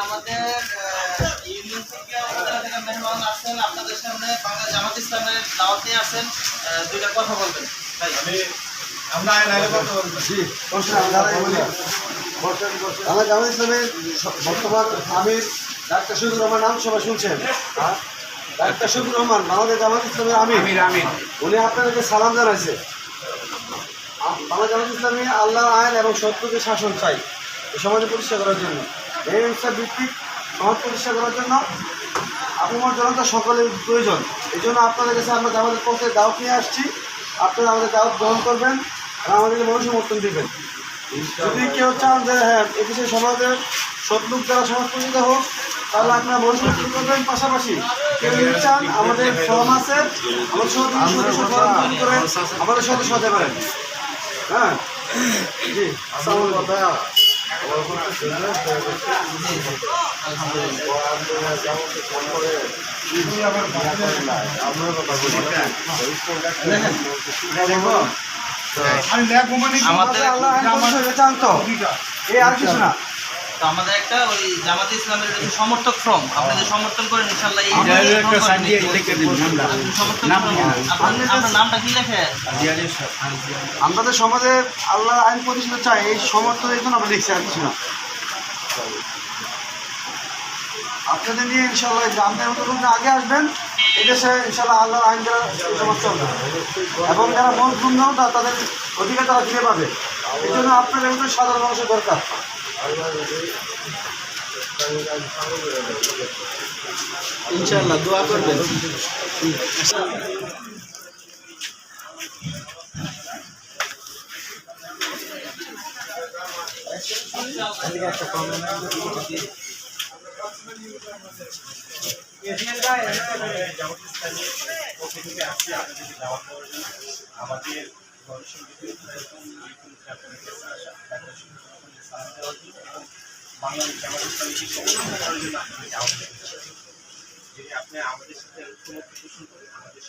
আমাদের ইউনিয়ন থেকে মেহমান আসছেন আপনাদের সামনে বাংলা জামাত ইসলামের দাওয়াত নিয়ে আসছেন, দুইটা কথা বলবেন ভাই। বাংলা জামাত ইসলামের বর্তমান আমির ডাক্তার শফিকুর রহমান নাম সবাই শুনছেন। ডাক্তার শফিকুর রহমান বাংলাদেশ জামাত ইসলামের আমির, উনি আপনাদেরকে সালাম জানাইছে। বাংলা জামাত ইসলামী আল্লাহর আইন এবং সত্যকে শাসন চাই এই সমাজে প্রতিষ্ঠা করার জন্য, এই ইনসাফ ভিত্তিক সমাজ প্রতিষ্ঠা করার জন্য আপনার জনতা সকলের প্রয়োজন। এই জন্য আপনাদের কাছে আমরা জামাতের পক্ষে দাওয়াত নিয়ে আসছি। আপনারা আমাদের দাওয়াত গ্রহণ করবেন আর আমাদেরকে মনোসমর্থন দেবেন। যদি কেউ চান যে হ্যাঁ এদেশে সমাজের সৎলোক দ্বারা সমাজ প্রতিষ্ঠা হোক, তাহলে আপনারা মনোসমর্থন করবেন। পাশাপাশি কেউ যদি চান আমাদের ফর্ম আছে, আমাদের সদস্য ফর্ম তৈরি করে আমাদের সদস্য হতে পারেন। হ্যাঁ জি, আসসালামু আলাইকুম। আমাদের একটা ওই জামাত ইসলামের সমর্থক ফর্ম আপনি যে সমর্থন করেন ইনশাআল্লাহ এই আপনার নামটা কি লেখে? আমাদের সমাজে আল্লাহ আইন প্রতিষ্ঠা চাই, এই সমর্থনের জন্য আমরা লিখছি আর কিছু না। আপনাদের নিয়ে ইনশাল্লাহ আমাদের মতো আগে আসবেন, এদেশে ইনশাল্লাহ আল্লাহর আইন দ্বারা সমাজ চলবে এবং যারা মজলুম তাদের অধিকার তারা ফিরে পাবে। এই জন্য আপনাদের মতো সাধারণ মানুষের দরকার। ইনশাআল্লাহ দোয়া করবেন। আমাদের বাংলাদেশ জামাত ইসলামীকে সমর্থন করার জন্য আপনি আমাদের সাথে ঐক্যমত্য পোষণ করে আমাদের